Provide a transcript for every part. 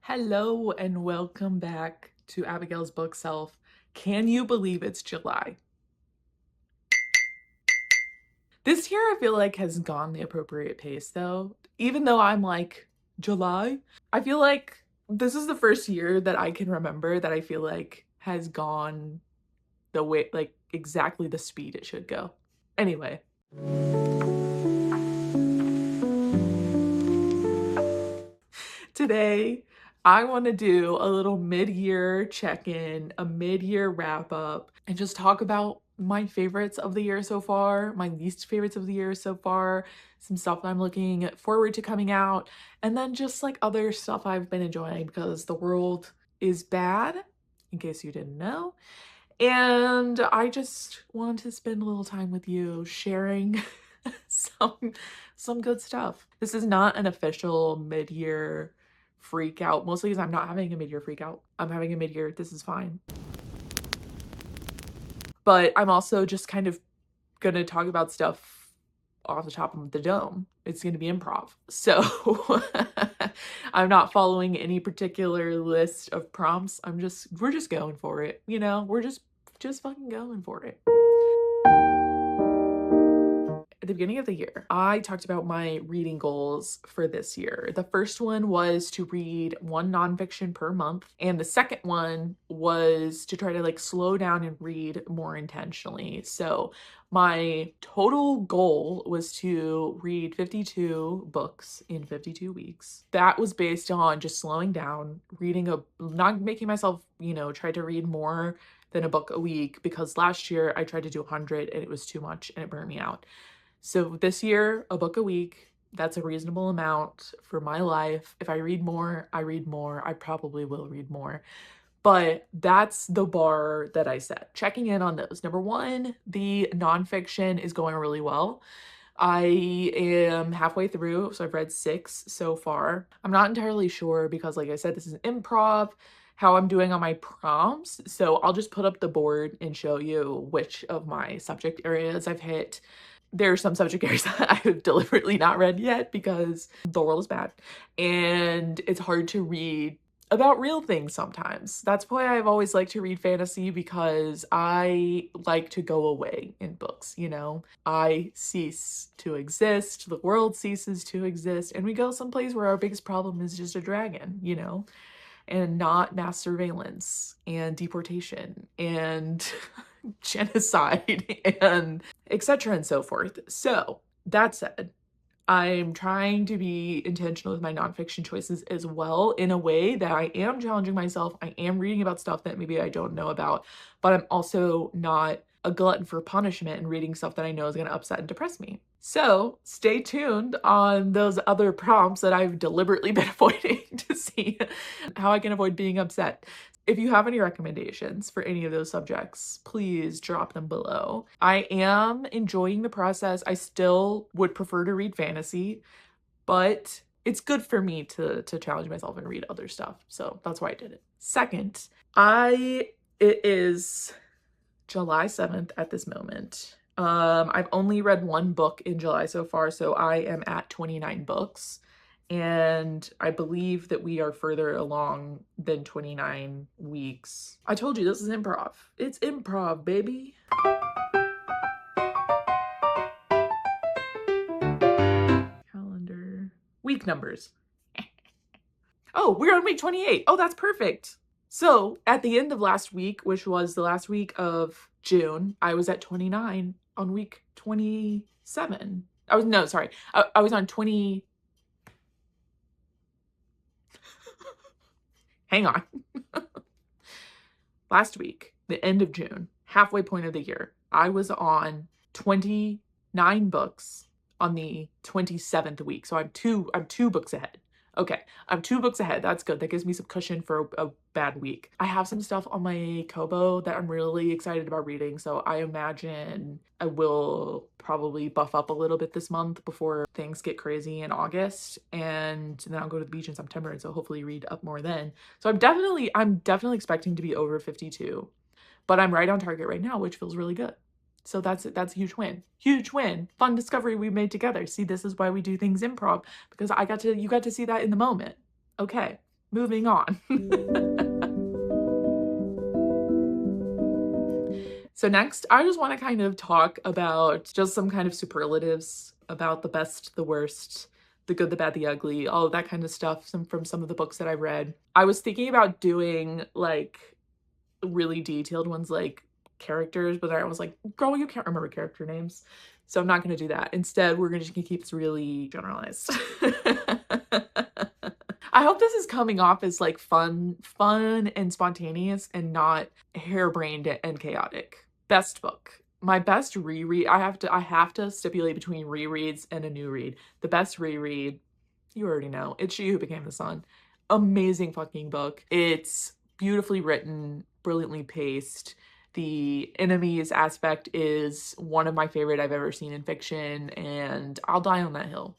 Hello and welcome back to Abigail's Bookshelf. Can you believe it's July? This year I feel like has gone the appropriate pace though. Even though I'm like, July? I feel like this is the first year that I can remember that I feel like has gone the way, like exactly the speed it should go. Anyway, today I want to do a little mid-year check-in, a mid-year wrap-up, and just talk about my favorites of the year so far, my least favorites of the year so far, some stuff that I'm looking forward to coming out, and then just like other stuff I've been enjoying because the world is bad, in case you didn't know. And I just want to spend a little time with you sharing some some good stuff. This is not an official mid-year freak out, mostly because I'm not having a mid-year freak out. I'm having a mid-year, this is fine. But I'm also just kind of gonna talk about stuff off the top of the dome. It's gonna be improv. So I'm not following any particular list of prompts. We're just going for it, you know? We're just fucking going for it. At the beginning of the year, I talked about my reading goals for this year. The first one was to read one nonfiction per month, and the second one was to try to like slow down and read more intentionally. So my total goal was to read 52 books in 52 weeks. That was based on just slowing down, not making myself, try to read more than a book a week, because last year I tried to do 100 and it was too much and it burned me out. So this year, a book a week, that's a reasonable amount for my life. If I read more, I read more. I probably will read more. But that's the bar that I set. Checking in on those. Number one, the nonfiction is going really well. I am halfway through, so I've read 6 so far. I'm not entirely sure because, like I said, this is improv, how I'm doing on my prompts. So I'll just put up the board and show you which of my subject areas I've hit. There are some subject areas that I have deliberately not read yet because the world is bad and it's hard to read about real things sometimes. That's why I've always liked to read fantasy, because I like to go away in books, you know? I cease to exist, the world ceases to exist, and we go someplace where our biggest problem is just a dragon, and not mass surveillance and deportation and genocide and etc. and so forth. So, that said, I'm trying to be intentional with my nonfiction choices as well, in a way that I am challenging myself. I am reading about stuff that maybe I don't know about, but I'm also not a glutton for punishment and reading stuff that I know is going to upset and depress me. So stay tuned on those other prompts that I've deliberately been avoiding to see how I can avoid being upset. If you have any recommendations for any of those subjects, please drop them below. I am enjoying the process. I still would prefer to read fantasy, but it's good for me to challenge myself and read other stuff. So that's why I did it. Second, it is July 7th at this moment. I've only read 1 book in July so far, so I am at 29 books. And I believe that we are further along than 29 weeks. I told you this is improv. It's improv, baby. Calendar. Week numbers. Oh, we're on week 28. Oh, that's perfect. So at the end of last week, which was the last week of June, I was at 29 on week 27. I was on 20. Hang on. Last week, the end of June, halfway point of the year, I was on 29 books on the 27th week. So I'm two books ahead. Okay, I'm 2 books ahead. That's good. That gives me some cushion for a bad week. I have some stuff on my Kobo that I'm really excited about reading, so I imagine I will probably buff up a little bit this month before things get crazy in August, and then I'll go to the beach in September, and so hopefully read up more then. So I'm definitely expecting to be over 52, but I'm right on target right now, which feels really good. So that's a huge win. Huge win. Fun discovery we made together. See, this is why we do things improv, because you got to see that in the moment. Okay. moving on. So next, I just want to kind of talk about just some kind of superlatives about the best, the worst, the good, the bad, the ugly, all of that kind of stuff from some of the books that I read. I was thinking about doing like really detailed ones like characters, but I was like, girl, you can't remember character names. So I'm not going to do that. Instead, we're just going to keep this really generalized. I hope this is coming off as like fun and spontaneous and not harebrained and chaotic. Best book. My best reread, I have to stipulate between rereads and a new read. The best reread, you already know, it's She Who Became the Sun. Amazing fucking book. It's beautifully written, brilliantly paced. The enemies aspect is one of my favorite I've ever seen in fiction, and I'll die on that hill.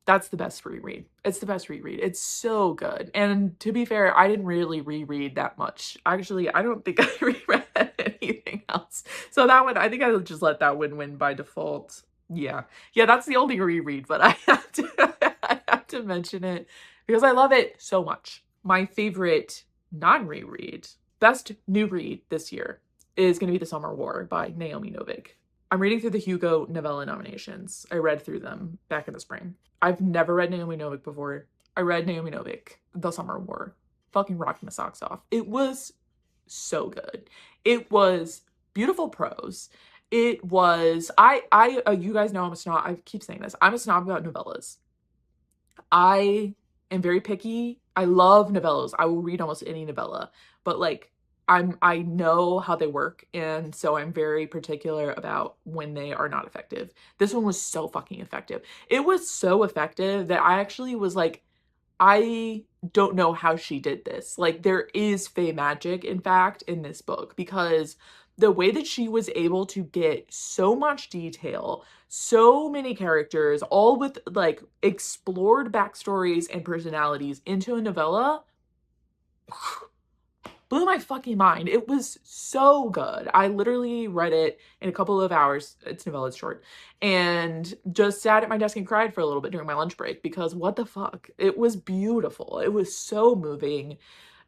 That's the best reread. It's the best reread. It's so good. And to be fair, I didn't really reread that much. Actually, I don't think I reread anything else. So that one, I think I'll just let that one win by default. Yeah. Yeah, that's the only reread, but I have to I have to mention it because I love it so much. My favorite non-reread, best new read this year is going to be The Summer War by Naomi Novik. I'm reading through the Hugo novella nominations. I read through them back in the spring. I've never read Naomi Novik before. I read Naomi Novik, The Summer War. Fucking rocked my socks off. It was so good. It was beautiful prose. It was, you guys know I'm a snob. I keep saying this. I'm a snob about novellas. I am very picky. I love novellas. I will read almost any novella, but like I know how they work, and so I'm very particular about when they are not effective. This one was so fucking effective. It was so effective that I actually was like, I don't know how she did this. Like, there is fey magic, in fact, in this book, because the way that she was able to get so much detail, so many characters, all with like explored backstories and personalities into a novella, blew my fucking mind. It was so good. I literally read it in a couple of hours. It's novella, it's short. And just sat at my desk and cried for a little bit during my lunch break because what the fuck? It was beautiful. It was so moving.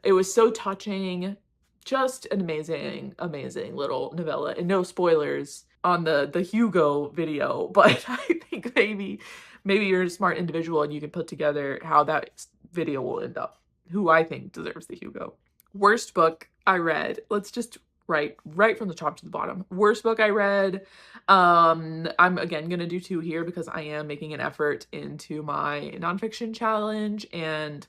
It was so touching. Just an amazing, amazing little novella. And no spoilers on the Hugo video, but I think maybe you're a smart individual and you can put together how that video will end up. Who I think deserves the Hugo. Worst book I read. Let's just right from the top to the bottom. Worst book I read. I'm again gonna do two here because I am making an effort into my nonfiction challenge, and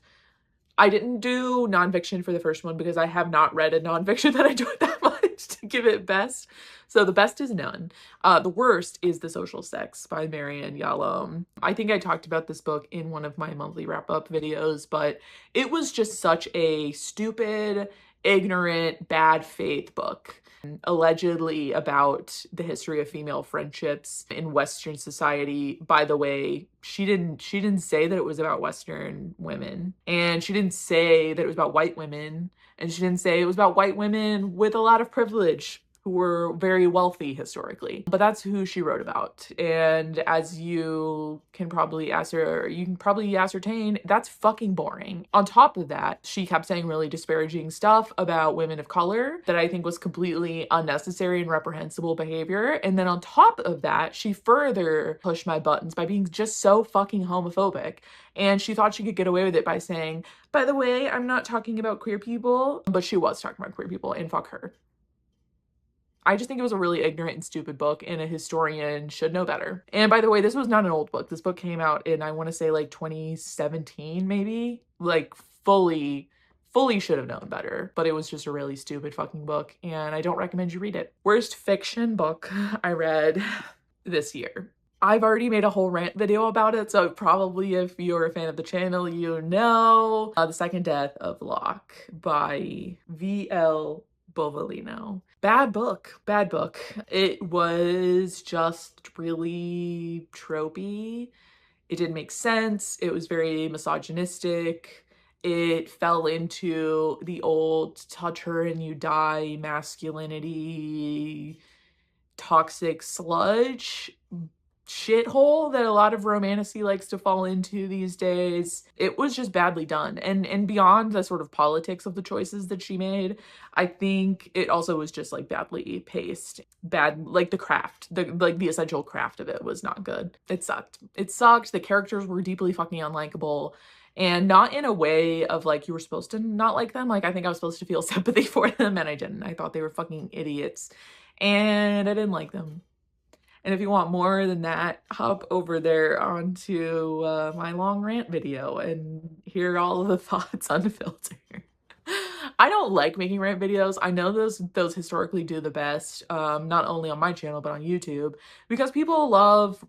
I didn't do nonfiction for the first one because I have not read a nonfiction that I enjoyed that much to give it best. So the best is none. The worst is The Social Sex by Marianne Yalom. I think I talked about this book in one of my monthly wrap-up videos, but it was just such a stupid, ignorant, bad faith book. Allegedly about the history of female friendships in Western society. By the way, she didn't say that it was about Western women, and she didn't say that it was about white women, and she didn't say it was about white women with a lot of privilege who were very wealthy historically. But that's who she wrote about. And as you can probably ascertain, that's fucking boring. On top of that, she kept saying really disparaging stuff about women of color that I think was completely unnecessary and reprehensible behavior. And then on top of that, she further pushed my buttons by being just so fucking homophobic. And she thought she could get away with it by saying, by the way, I'm not talking about queer people, but she was talking about queer people, and fuck her. I just think it was a really ignorant and stupid book, and a historian should know better. And by the way, this was not an old book. This book came out in, I want to say, like 2017, maybe? Like fully should have known better, but it was just a really stupid fucking book, and I don't recommend you read it. Worst fiction book I read this year. I've already made a whole rant video about it, so probably if you're a fan of the channel, you know The Second Death of Locke by V.L. Bovalino. Bad book. It was just really tropey. It didn't make sense. It was very misogynistic. It fell into the old touch her and you die masculinity, toxic sludge. shithole that a lot of romantasy likes to fall into these days. It was just badly done. And beyond the sort of politics of the choices that she made, I think it also was just like badly paced. Bad, like the craft, the essential craft of it was not good. It sucked. It sucked. The characters were deeply fucking unlikable. And not in a way of like you were supposed to not like them. Like I think I was supposed to feel sympathy for them and I didn't. I thought they were fucking idiots. And I didn't like them. And if you want more than that, hop over there onto my long rant video and hear all of the thoughts unfiltered. I don't like making rant videos. I know those historically do the best, not only on my channel, but on YouTube, because people love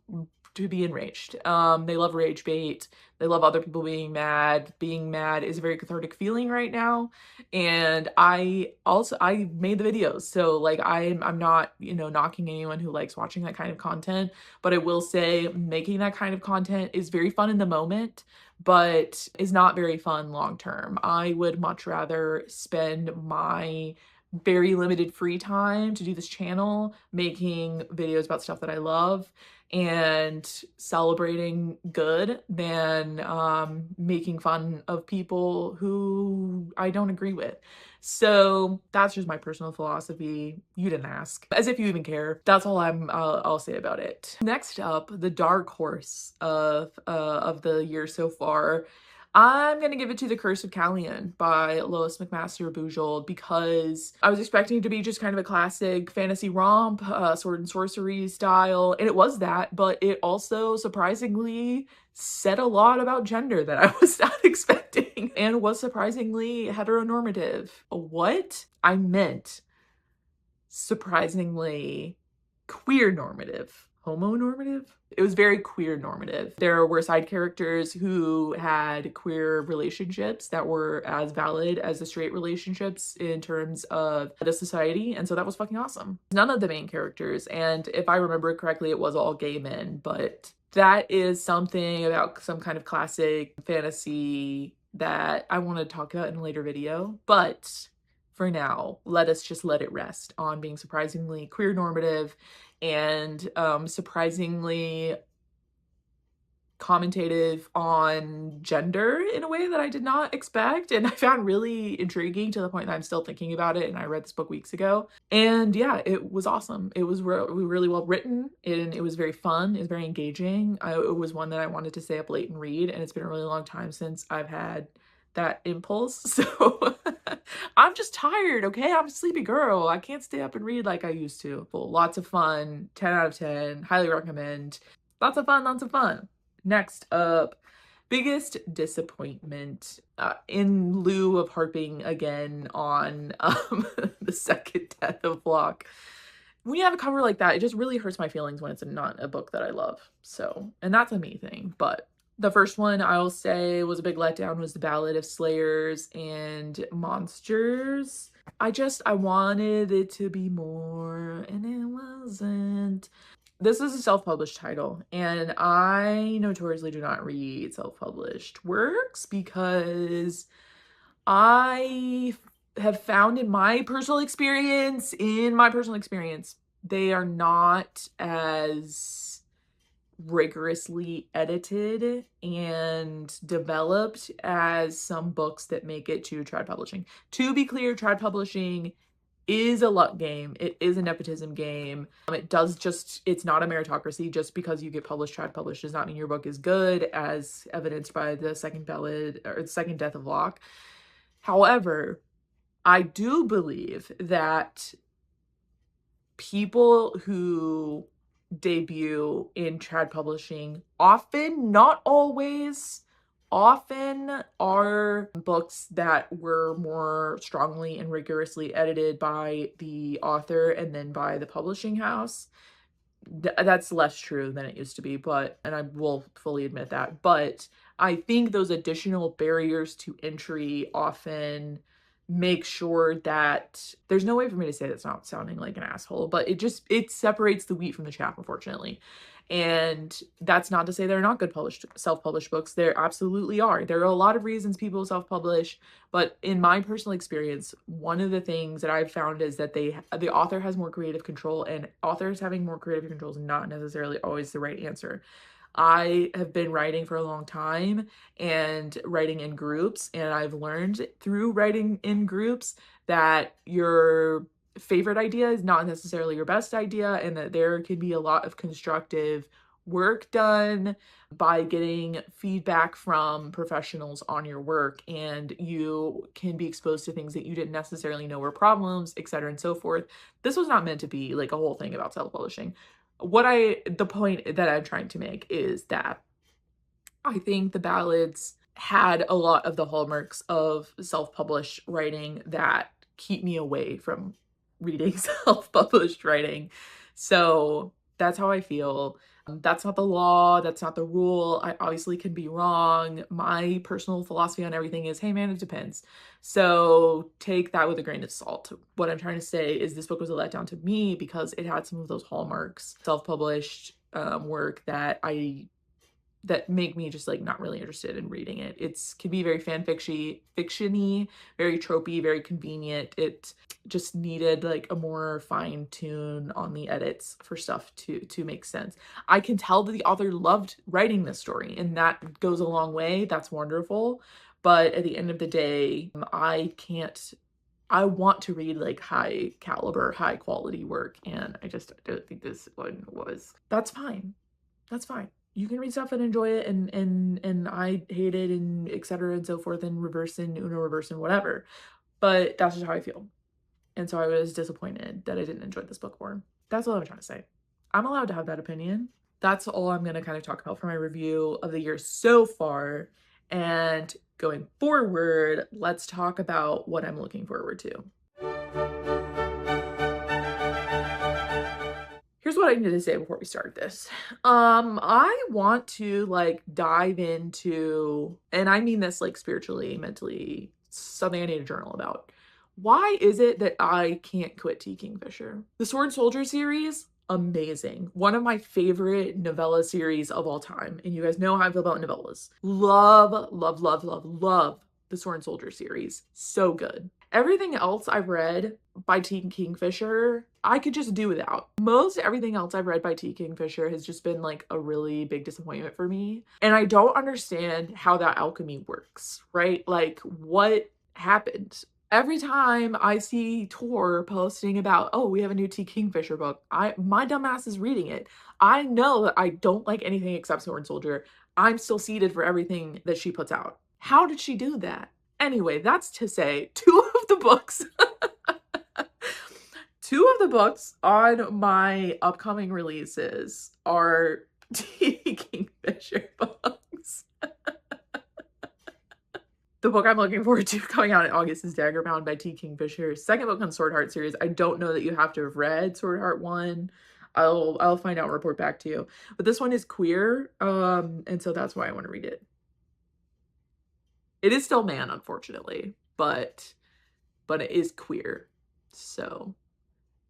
to be enraged. They love rage bait. They love other people being mad. Being mad is a very cathartic feeling right now. And I made the videos. So like I'm not, you know, knocking anyone who likes watching that kind of content, but I will say making that kind of content is very fun in the moment, but is not very fun long term. I would much rather spend my very limited free time to do this channel making videos about stuff that I love and celebrating good than making fun of people who I don't agree with. So that's just my personal philosophy. You didn't ask, as if you even care. That's all I'll say about it. Next up, the dark horse of the year so far. I'm gonna give it to The Curse of Callian by Lois McMaster Bujold because I was expecting it to be just kind of a classic fantasy romp, sword and sorcery style, and it was that, but it also surprisingly said a lot about gender that I was not expecting and was surprisingly heteronormative. What? I meant surprisingly queer normative. Homonormative? It was very queer normative. There were side characters who had queer relationships that were as valid as the straight relationships in terms of the society, and so that was fucking awesome. None of the main characters, and if I remember correctly, it was all gay men, but that is something about some kind of classic fantasy that I want to talk about in a later video, but for now, let us just let it rest on being surprisingly queer normative and surprisingly commentative on gender in a way that I did not expect and I found really intriguing to the point that I'm still thinking about it, and I read this book weeks ago. And yeah, it was awesome. It was really well written and it was very fun. It was very engaging. It was one that I wanted to stay up late and read, and it's been a really long time since I've had that impulse. So I'm just tired, okay? I'm a sleepy girl. I can't stay up and read like I used to. Well, lots of fun. 10 out of 10. Highly recommend. Lots of fun, lots of fun. Next up, biggest disappointment, in lieu of harping again on the second death of Locke. When you have a cover like that, it just really hurts my feelings when it's not a book that I love. So, and that's a me thing, but the first one I'll say was a big letdown was The Ballad of Slayers and Monsters. I wanted it to be more, and it wasn't. This is a self-published title, and I notoriously do not read self-published works because I have found in my personal experience, they are not as rigorously edited and developed as some books that make it to trad publishing. To be clear, trad publishing is a luck game. It is a nepotism game. It's not a meritocracy. Just because you get published, trad published does not mean your book is good, as evidenced by the second ballad or the second death of Locke. However, I do believe that people who debut in trad publishing often, not always, often are books that were more strongly and rigorously edited by the author and then by the publishing house. That's less true than it used to be, and I will fully admit that, but I think those additional barriers to entry often make sure that there's no way for me to say that's not sounding like an asshole, but it separates the wheat from the chaff, unfortunately. And that's not to say there are not good published self-published books. There absolutely are. There are a lot of reasons people self-publish, but in my personal experience, one of the things that I've found is that the author has more creative control, and authors having more creative control is not necessarily always the right answer. I have been writing for a long time and writing in groups, and I've learned through writing in groups that your favorite idea is not necessarily your best idea, and that there can be a lot of constructive work done by getting feedback from professionals on your work, and you can be exposed to things that you didn't necessarily know were problems, etc. and so forth. This was not meant to be like a whole thing about self-publishing. The point that I'm trying to make is that I think the ballads had a lot of the hallmarks of self-published writing that keep me away from reading self-published writing. So that's how I feel. That's not the law, that's not the rule. I obviously can be wrong. My personal philosophy on everything is, hey man, it depends. So take that with a grain of salt. What I'm trying to say is this book was a letdown to me because it had some of those hallmarks, self-published work that make me just like not really interested in reading it. It's can be very fictiony, very tropey, very convenient. It just needed like a more fine tune on the edits for stuff to make sense. I can tell that the author loved writing this story, and that goes a long way. That's wonderful. But at the end of the day, I want to read like high caliber, high quality work, and I just don't think this one was. That's fine. That's fine. You can read stuff and enjoy it, and I hate it, and etc. and so forth, and reverse and Uno reverse and whatever. But that's just how I feel. And so I was disappointed that I didn't enjoy this book more. That's all I'm trying to say. I'm allowed to have that opinion. That's all I'm gonna kind of talk about for my review of the year so far. And going forward, let's talk about what I'm looking forward to. Here's what I need to say before we start this. I want to like dive into, and I mean this like spiritually, mentally, something I need to journal about. Why is it that I can't quit T. Kingfisher? The Sword Soldier series, amazing. One of my favorite novella series of all time. And you guys know how I feel about novellas. Love, love, love, love, love the Sword Soldier series. So good. Everything else I've read by T. Kingfisher, I could just do without. Most everything else I've read by T. Kingfisher has just been like a really big disappointment for me. And I don't understand how that alchemy works, right? Like what happened? Every time I see Tor posting about, oh, we have a new T. Kingfisher book, my dumbass is reading it. I know that I don't like anything except Sword Soldier. I'm still seated for everything that she puts out. How did she do that? Anyway, that's to say, two of the books on my upcoming releases are T. Kingfisher books. The book I'm looking forward to coming out in August is Daggerbound by T. Kingfisher. Second book on Sword Heart series. I don't know that you have to have read Sword Heart 1. I'll find out and report back to you. But this one is queer, and so that's why I want to read it. It is still man, unfortunately, but it is queer. So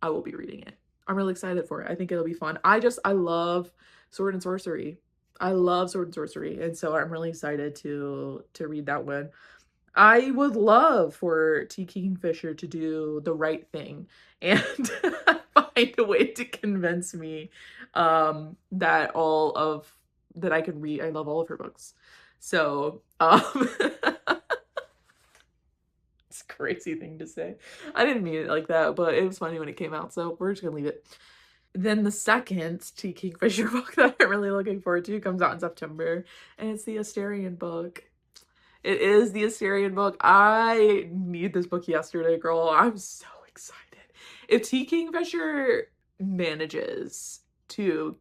I will be reading it. I'm really excited for it. I think it'll be fun. I love Sword and Sorcery. I love Sword and Sorcery, and so I'm really excited to read that one. I would love for T. Kingfisher to do the right thing and find a way to convince me that I can read. I love all of her books. So it's a crazy thing to say. I didn't mean it like that, but it was funny when it came out, so we're just gonna leave it. Then the second T. Kingfisher book that I'm really looking forward to comes out in September, and it's the Asterion book. It is the Asterion book. I need this book yesterday, girl. I'm so excited. If T. Kingfisher manages to,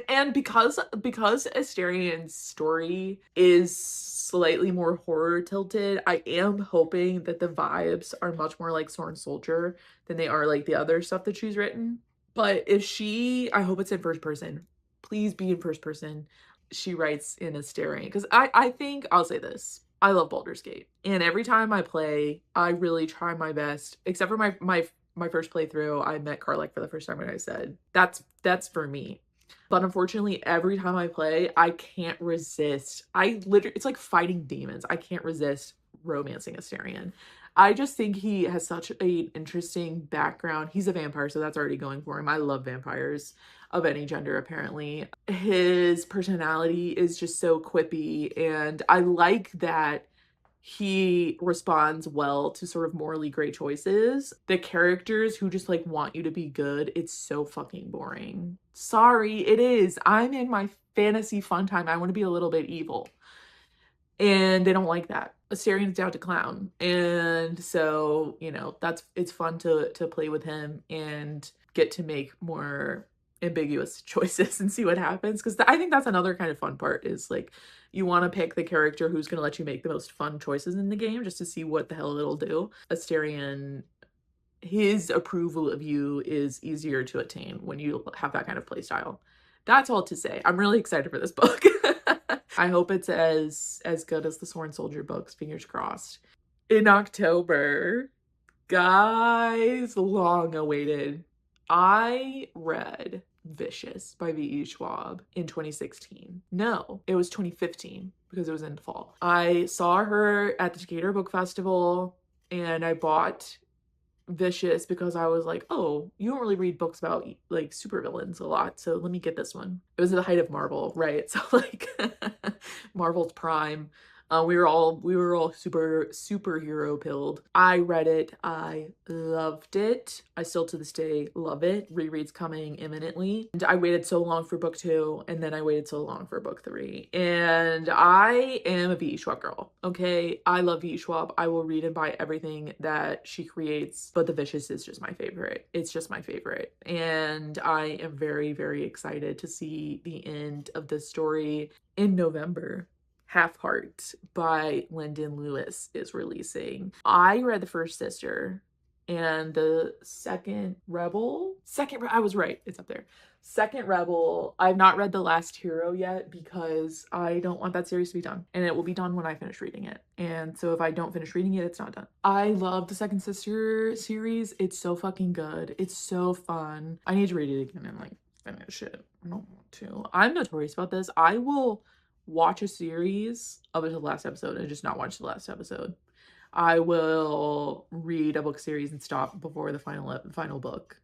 and because Asterion's story is slightly more horror tilted, I am hoping that the vibes are much more like Sword Soldier than they are like the other stuff that she's written. But I hope it's in first person. Please be in first person. She writes in Asterion. Because I think, I'll say this. I love Baldur's Gate. And every time I play, I really try my best. Except for my first playthrough, I met Karlach for the first time and I said, that's for me. But unfortunately, every time I play, I can't resist. I literally, it's like fighting demons. I can't resist romancing Asterion. I just think he has such an interesting background. He's a vampire, so that's already going for him. I love vampires of any gender, apparently. His personality is just so quippy, and I like that he responds well to sort of morally gray choices. The characters who just like want you to be good, it's so fucking boring. Sorry, it is. I'm in my fantasy fun time. I want to be a little bit evil. And they don't like that. Asterian's down to clown. And so, you know, it's fun to play with him and get to make more ambiguous choices and see what happens. Because I think that's another kind of fun part is like you want to pick the character who's going to let you make the most fun choices in the game just to see what the hell it'll do. Asterian, his approval of you is easier to attain when you have that kind of play style. That's all to say. I'm really excited for this book. I hope it's as good as the Sworn Soldier books, fingers crossed. In October, guys, long awaited. I read Vicious by V.E. Schwab in 2016. No, it was 2015 because it was in the fall. I saw her at the Decatur Book Festival and I bought Vicious because I was like, oh, you don't really read books about like supervillains a lot, so let me get this one. It was at the height of Marvel, right? So like Marvel's prime. We were all superhero pilled. I read it. I loved it. I still to this day love it. Reread's coming imminently. And I waited so long for book 2, and then I waited so long for book 3. And I am a V.E. Schwab girl. Okay, I love V.E. Schwab. I will read and buy everything that she creates, but The Vicious is just my favorite. It's just my favorite. And I am very, very excited to see the end of this story in November. Half Heart by Lyndon Lewis is releasing. I read the first sister and the second Rebel. I was right. It's up there. Second Rebel. I've not read The Last Hero yet because I don't want that series to be done. And it will be done when I finish reading it. And so if I don't finish reading it, it's not done. I love the Second Sister series. It's so fucking good. It's so fun. I need to read it again and like finish it. I don't want to. I'm notorious about this. I will watch a series up until the last episode and just not watch the last episode. I will read a book series and stop before the final book.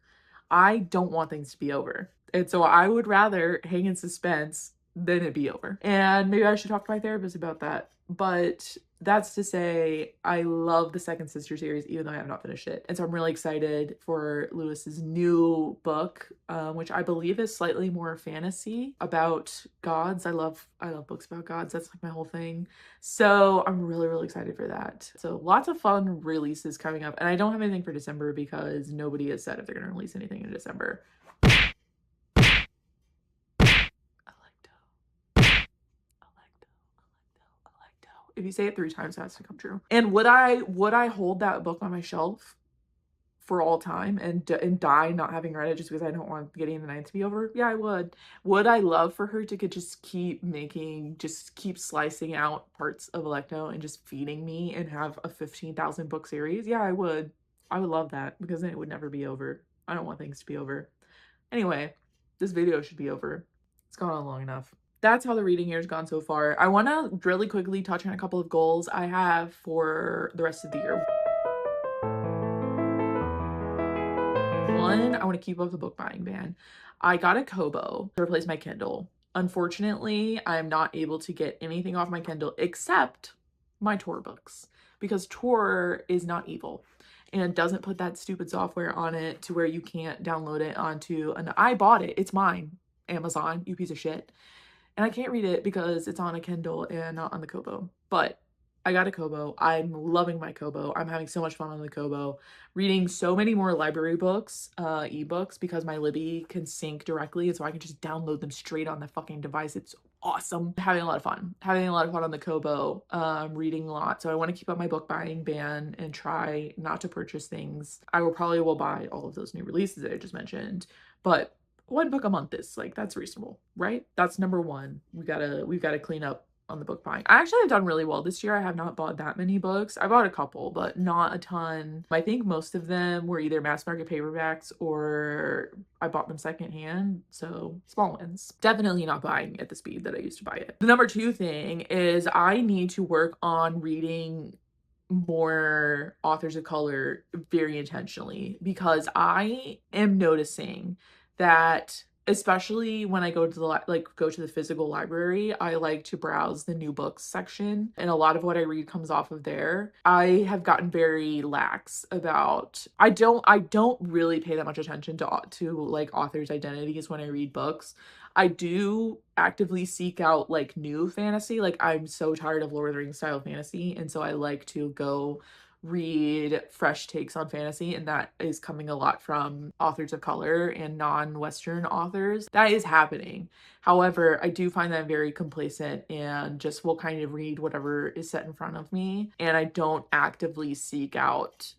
I don't want things to be over. And so I would rather hang in suspense than it be over. And maybe I should talk to my therapist about that. But that's to say, I love the Second Sister series, even though I have not finished it. And so I'm really excited for Lewis's new book, which I believe is slightly more fantasy about gods. I love books about gods. That's like my whole thing. So I'm really, really excited for that. So lots of fun releases coming up. And I don't have anything for December because nobody has said if they're going to release anything in December. If you say it 3 times, it has to come true. And would I hold that book on my shelf for all time and die not having read it just because I don't want Getting in the Night to be over? Yeah, I would. Would I love for her to just keep slicing out parts of Alecto and just feeding me and have a 15,000 book series? Yeah, I would. I would love that because then it would never be over. I don't want things to be over. Anyway, this video should be over. It's gone on long enough. That's how the reading year's gone so far. I want to really quickly touch on a couple of goals I have for the rest of the year. One, I want to keep up the book buying ban. I got a Kobo to replace my Kindle. Unfortunately, I'm not able to get anything off my Kindle except my Tor books because Tor is not evil and doesn't put that stupid software on it to where you can't download it onto I bought it. It's mine. Amazon, you piece of shit. And I can't read it because it's on a Kindle and not on the Kobo. But I got a Kobo. I'm loving my Kobo. I'm having so much fun on the Kobo. Reading so many more library books, ebooks, because my Libby can sync directly. And so I can just download them straight on the fucking device. It's awesome. Having a lot of fun. Having a lot of fun on the Kobo. Reading a lot. So I want to keep up my book buying ban and try not to purchase things. I will buy all of those new releases that I just mentioned. But 1 book a month is like, that's reasonable, right? That's number 1. We've got to clean up on the book buying. I actually have done really well this year. I have not bought that many books. I bought a couple, but not a ton. I think most of them were either mass market paperbacks or I bought them secondhand. So small wins. Definitely not buying at the speed that I used to buy it. The number two thing is I need to work on reading more authors of color very intentionally, because I am noticing that, especially when I go to the go to the physical library, I like to browse the new books section, and a lot of what I read comes off of there. I have gotten very lax about, I don't really pay that much attention to like authors' identities when I read books. I do actively seek out like new fantasy. Like I'm so tired of Lord of the Rings style fantasy, and so I like to go read fresh takes on fantasy, and that is coming a lot from authors of color and non-Western authors. That is happening. However, I do find that I'm very complacent and just will kind of read whatever is set in front of me, and I don't actively seek out,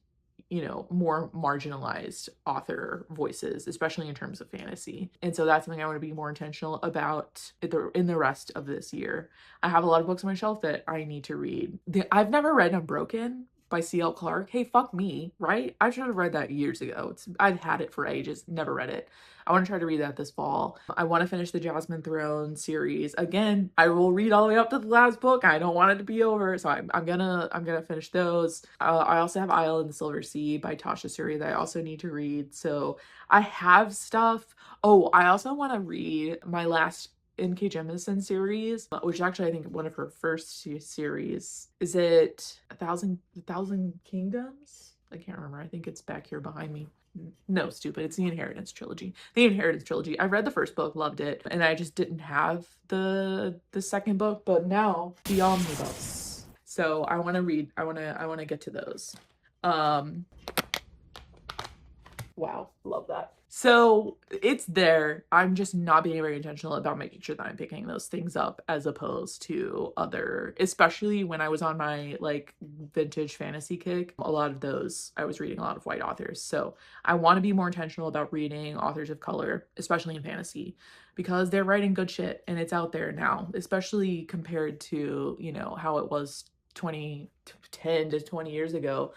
you know, more marginalized author voices, especially in terms of fantasy. And so that's something I want to be more intentional about in the rest of this year. I have a lot of books on my shelf that I need to read. I've never read Unbroken by C.L. Clark. Hey, fuck me, right? I should have read that years ago. I've had it for ages, never read it. I want to try to read that this fall. I want to finish the Jasmine Throne series. Again, I will read all the way up to the last book. I don't want it to be over, so I'm gonna finish those. I also have Isle in the Silver Sea by Tasha Suri that I also need to read. So I have stuff. Oh, I also want to read my last N.K. Jemisin series, which is actually I think one of her first series. Is it a thousand kingdoms? I can't remember. I think it's back here behind me. No, stupid. It's the Inheritance trilogy. The Inheritance trilogy. I read the first book, loved it, and I just didn't have the second book, but now the omnibus. So I want to read. I want to get to those. Wow, love that. So it's there. I'm just not being very intentional about making sure that I'm picking those things up as opposed to other, especially when I was on my like vintage fantasy kick. A lot of those, I was reading a lot of white authors. So I want to be more intentional about reading authors of color, especially in fantasy, because they're writing good shit and it's out there now, especially compared to, you know, how it was 10 to 20 years ago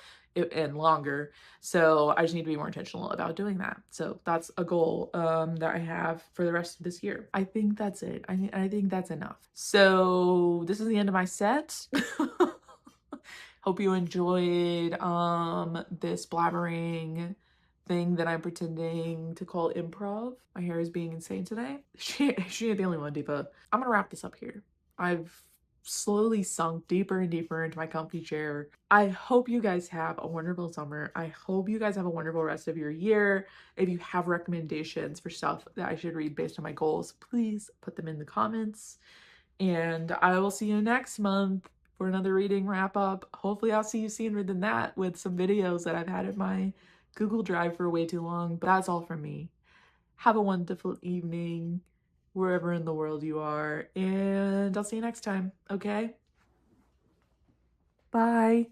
and longer. So I just need to be more intentional about doing that. So that's a goal that I have for the rest of this year. I think that's it. I think that's enough. So this is the end of my set. Hope you enjoyed this blabbering thing that I'm pretending to call improv. My hair is being insane today. She ain't the only one, Deepa. I'm gonna wrap this up here. I've slowly sunk deeper and deeper into my comfy chair. I hope you guys have a wonderful summer. I hope you guys have a wonderful rest of your year. If you have recommendations for stuff that I should read based on my goals, please put them in the comments. And I will see you next month for another reading wrap up. Hopefully I'll see you sooner than that with some videos that I've had in my Google Drive for way too long. But that's all from me. Have a wonderful evening wherever in the world you are, and I'll see you next time, okay? Bye.